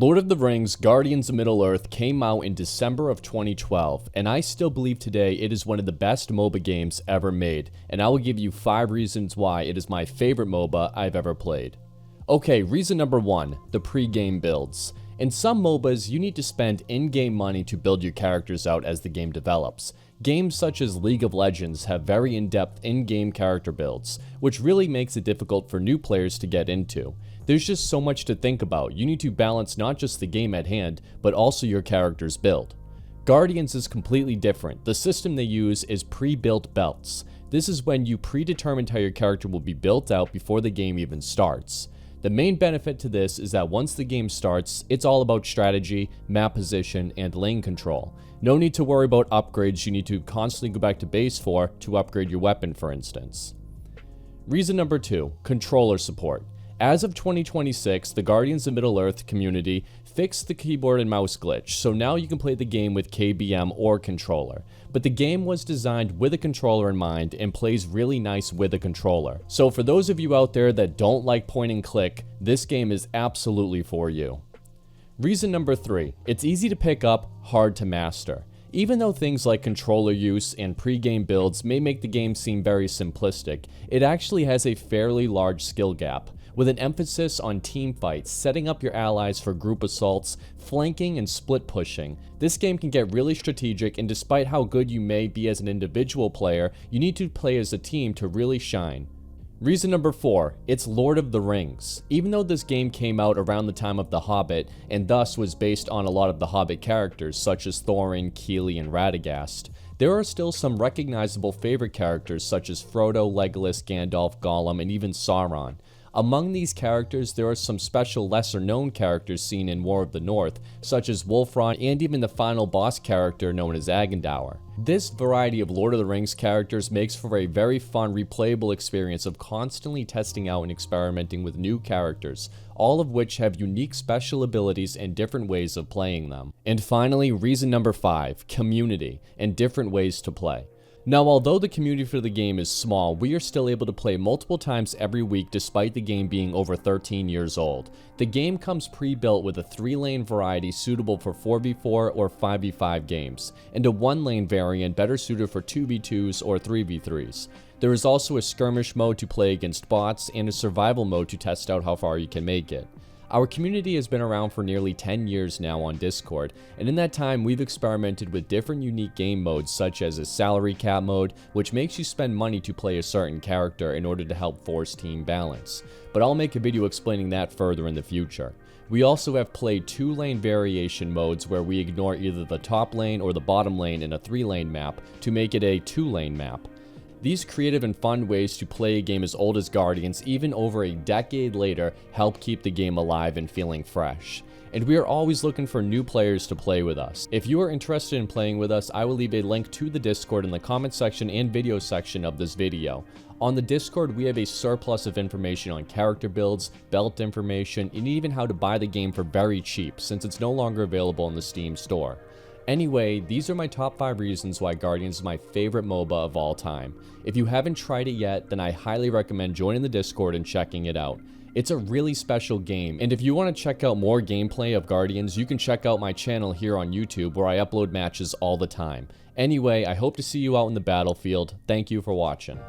Lord of the Rings Guardians of Middle-earth came out in December of 2012, and I still believe today it is one of the best MOBA games ever made, and I will give you 5 reasons why it is my favorite MOBA I've ever played. Okay, reason number 1, the pre-game builds. In some MOBAs, you need to spend in-game money to build your characters out as the game develops. Games such as League of Legends have very in-depth in-game character builds, which really makes it difficult for new players to get into. There's just so much to think about. You need to balance not just the game at hand, but also your character's build. Guardians is completely different. The system they use is pre-built belts. This is when you predetermine how your character will be built out before the game even starts. The main benefit to this is that once the game starts, it's all about strategy, map position, and lane control. No need to worry about upgrades you need to constantly go back to base for to upgrade your weapon, for instance. Reason number 2, controller support. As of 2026, the Guardians of Middle-earth community fixed the keyboard and mouse glitch, so now you can play the game with KBM or controller. But the game was designed with a controller in mind and plays really nice with a controller. So for those of you out there that don't like point and click, this game is absolutely for you. Reason number 3, it's easy to pick up, hard to master. Even though things like controller use and pre-game builds may make the game seem very simplistic, it actually has a fairly large skill gap, with an emphasis on team fights, setting up your allies for group assaults, flanking, and split pushing. This game can get really strategic, and despite how good you may be as an individual player, you need to play as a team to really shine. Reason number 4, it's Lord of the Rings. Even though this game came out around the time of The Hobbit, and thus was based on a lot of the Hobbit characters such as Thorin, Keely, and Radagast, there are still some recognizable favorite characters such as Frodo, Legolas, Gandalf, Gollum, and even Sauron. Among these characters, there are some special lesser-known characters seen in War of the North, such as Wolfron and even the final boss character known as Agendaur. This variety of Lord of the Rings characters makes for a very fun, replayable experience of constantly testing out and experimenting with new characters, all of which have unique special abilities and different ways of playing them. And finally, reason number 5, community, and different ways to play. Now, although the community for the game is small, we are still able to play multiple times every week despite the game being over 13 years old. The game comes pre-built with a 3-lane variety suitable for 4v4 or 5v5 games, and a 1-lane variant better suited for 2v2s or 3v3s. There is also a skirmish mode to play against bots and a survival mode to test out how far you can make it. Our community has been around for nearly 10 years now on Discord, and in that time we've experimented with different unique game modes such as a salary cap mode, which makes you spend money to play a certain character in order to help force team balance, but I'll make a video explaining that further in the future. We also have played 2-lane variation modes where we ignore either the top lane or the bottom lane in a 3-lane map to make it a 2-lane map. These creative and fun ways to play a game as old as Guardians, even over a decade later, help keep the game alive and feeling fresh. And we are always looking for new players to play with us. If you are interested in playing with us, I will leave a link to the Discord in the comment section and video section of this video. On the Discord, we have a surplus of information on character builds, belt information, and even how to buy the game for very cheap, since it's no longer available in the Steam store. Anyway, these are my top 5 reasons why Guardians is my favorite MOBA of all time. If you haven't tried it yet, then I highly recommend joining the Discord and checking it out. It's a really special game, and if you want to check out more gameplay of Guardians, you can check out my channel here on YouTube where I upload matches all the time. Anyway, I hope to see you out in the battlefield. Thank you for watching.